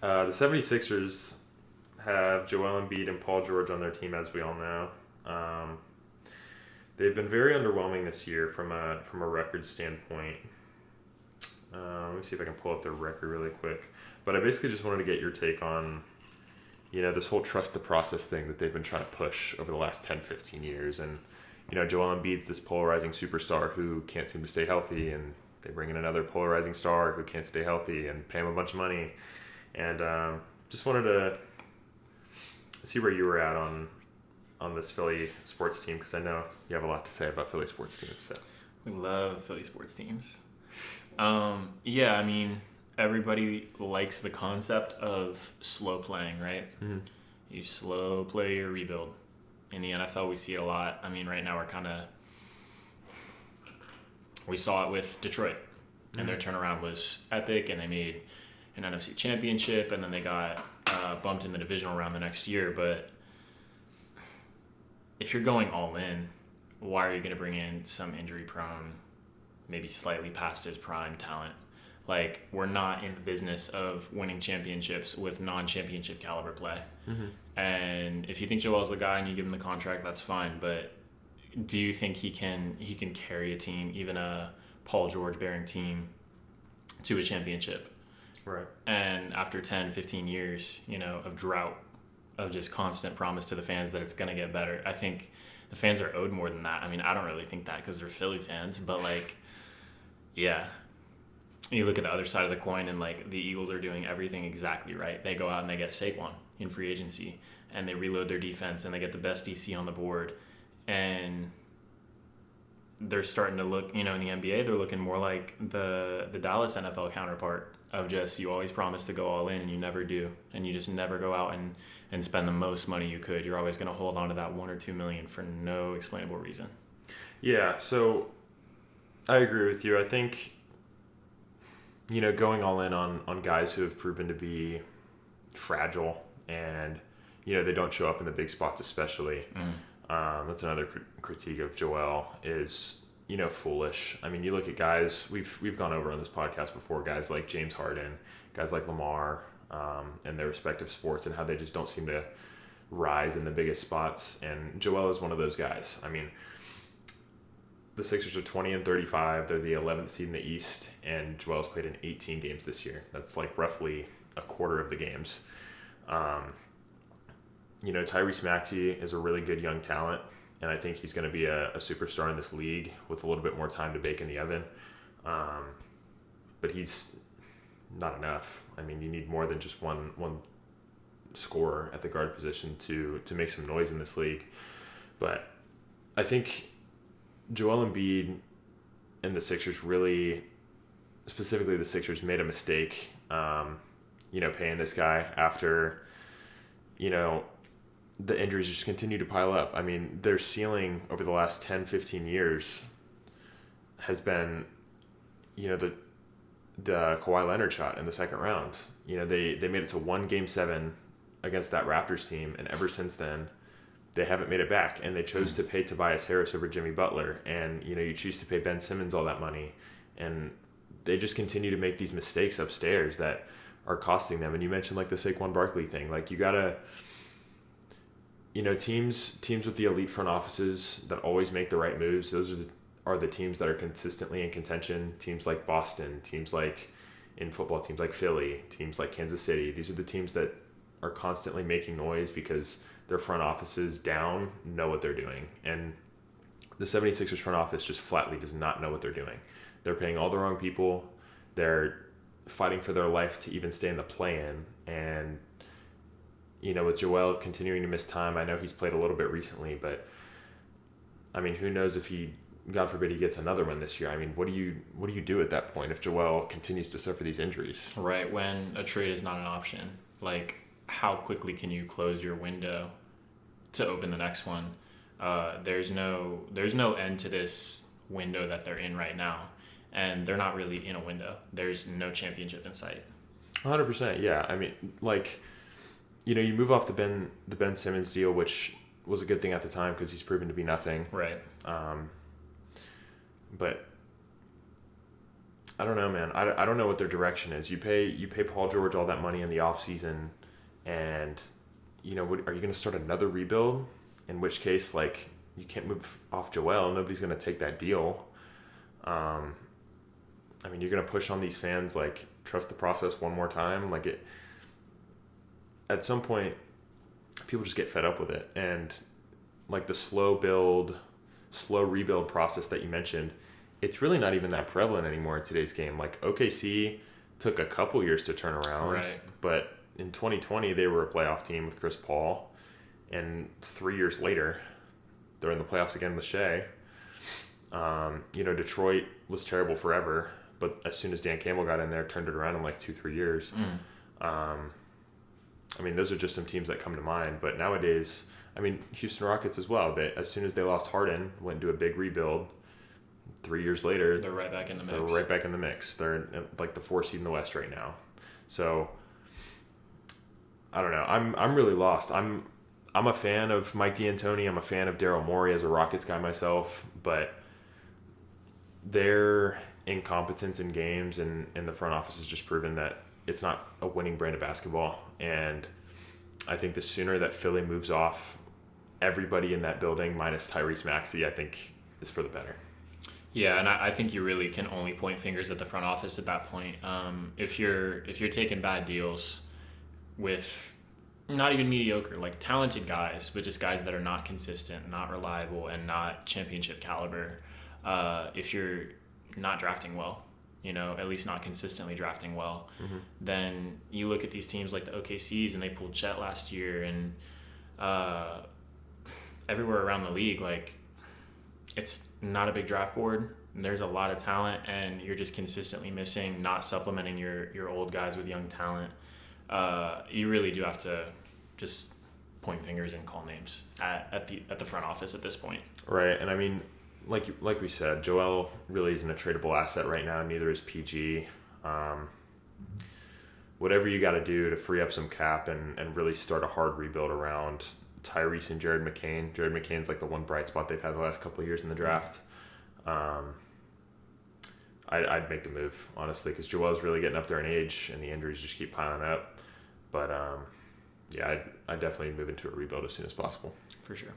The 76ers have Joel Embiid and Paul George on their team, as we all know. Um, they've been very underwhelming this year from a record standpoint. Let me see if I can pull up their record really quick. But I basically just wanted to get your take on, this whole trust the process thing that they've been trying to push over the last 10, 15 years. And, Joel Embiid's this polarizing superstar who can't seem to stay healthy, and they bring in another polarizing star who can't stay healthy and pay him a bunch of money. And just wanted to see where you were at on this Philly sports team, because I know you have a lot to say about Philly sports teams. So. We love Philly sports teams. Yeah, I mean, everybody likes the concept of slow playing, right? Mm-hmm. You slow play your rebuild. In the NFL, we see it a lot. I mean, right now we saw it with Detroit, and their turnaround was epic, and they made an NFC championship, and then they got bumped in the divisional round the next year. But if you're going all in, why are you going to bring in some injury-prone, maybe slightly past his prime talent? Like, we're not in the business of winning championships with non-championship caliber play. Mm-hmm. And if you think Joel's the guy and you give him the contract, that's fine. But do you think he can carry a team, even a Paul George bearing team, to a championship? Right. And after 10, 15 years, of drought, of just constant promise to the fans that it's going to get better, I think the fans are owed more than that. I mean, I don't really think that because they're Philly fans, but yeah. You look at the other side of the coin, and the Eagles are doing everything exactly right. They go out and they get Saquon in free agency, and they reload their defense, and they get the best DC on the board, and they're starting to look, in the NBA, they're looking more like the Dallas NFL counterpart of just, you always promise to go all in and you never do, and you just never go out and spend the most money you could. You're always going to hold on to that $1 or $2 million for no explainable reason. Yeah, so I agree with you. I think, going all in on guys who have proven to be fragile, and, they don't show up in the big spots especially. That's another critique of Joel is, foolish. I mean, you look at guys, we've gone over on this podcast before, guys like James Harden, guys like Lamar, and their respective sports, and how they just don't seem to rise in the biggest spots. And Joel is one of those guys. I mean, the Sixers are 20-35. They're the 11th seed in the East, and Joel's played in 18 games this year. That's roughly a quarter of the games. Tyrese Maxey is a really good young talent, and I think he's going to be a superstar in this league with a little bit more time to bake in the oven. But he's not enough. I mean, you need more than just one scorer at the guard position to make some noise in this league. But I think Joel Embiid and the Sixers really, specifically the Sixers, made a mistake, paying this guy after, the injuries just continue to pile up. I mean, their ceiling over the last 10, 15 years has been, the Kawhi Leonard shot in the second round. They made it to one Game 7 against that Raptors team, and ever since then, they haven't made it back. And they chose to pay Tobias Harris over Jimmy Butler, and you choose to pay Ben Simmons all that money, and they just continue to make these mistakes upstairs that are costing them. And you mentioned the Saquon Barkley thing. You gotta, teams with the elite front offices that always make the right moves, those are the teams that are consistently in contention. Teams like Boston, teams like, in football, teams like Philly, teams like Kansas City. These are the teams that are constantly making noise because their front offices down know what they're doing. And the 76ers front office just flatly does not know what they're doing. They're paying all the wrong people. They're fighting for their life to even stay in the play-in. And, with Joel continuing to miss time, I know he's played a little bit recently, but, I mean, who knows if he, God forbid, he gets another one this year. I mean, what do you do at that point if Joel continues to suffer these injuries? Right, when a trade is not an option. How quickly can you close your window to open the next one? There's no end to this window that they're in right now, and they're not really in a window. There's no championship in sight. 100%, yeah. I mean, you move off the Ben Simmons deal, which was a good thing at the time because he's proven to be nothing. Right. But I don't know, man. I don't know what their direction is. You pay Paul George all that money in the offseason, and are you going to start another rebuild? In which case, like, you can't move off Joel. Nobody's going to take that deal. I mean, you're going to push on these fans, like, trust the process one more time. Like, at some point, people just get fed up with it. And, like, the slow rebuild process that you mentioned, it's really not even that prevalent anymore in today's game. Like, OKC took a couple years to turn around. Right. But in 2020, they were a playoff team with Chris Paul. And 3 years later, they're in the playoffs again with Shea. Detroit was terrible forever, but as soon as Dan Campbell got in there, turned it around in like 2-3 years. I mean, those are just some teams that come to mind. But nowadays, I mean, Houston Rockets as well. They, as soon as they lost Harden, went into a big rebuild. 3 years later, they're right back in the mix. They're in, like, the 4th seed in the West right now. So I don't know. I'm really lost. I'm a fan of Mike D'Antoni. I'm a fan of Daryl Morey as a Rockets guy myself, but their incompetence in games and in the front office has just proven that it's not a winning brand of basketball. And I think the sooner that Philly moves off everybody in that building minus Tyrese Maxey, I think is for the better. Yeah, and I think you really can only point fingers at the front office at that point. If you're taking bad deals with not even mediocre, like talented guys, but just guys that are not consistent, not reliable, and not championship caliber, if you're not drafting well, at least not consistently drafting well, then you look at these teams like the OKCs, and they pulled Chet last year, and everywhere around the league, like, it's not a big draft board. And there's a lot of talent, and you're just consistently missing, not supplementing your old guys with young talent. You really do have to just point fingers and call names at the front office at this point. Right, and I mean, like we said, Joel really isn't a tradable asset right now. Neither is PG. Whatever you got to do to free up some cap and really start a hard rebuild around Tyrese and Jared McCain. Jared McCain's like the one bright spot they've had the last couple of years in the draft. I'd make the move, honestly, because Joel's really getting up there in age, and the injuries just keep piling up. But, I'd definitely move into a rebuild as soon as possible. For sure.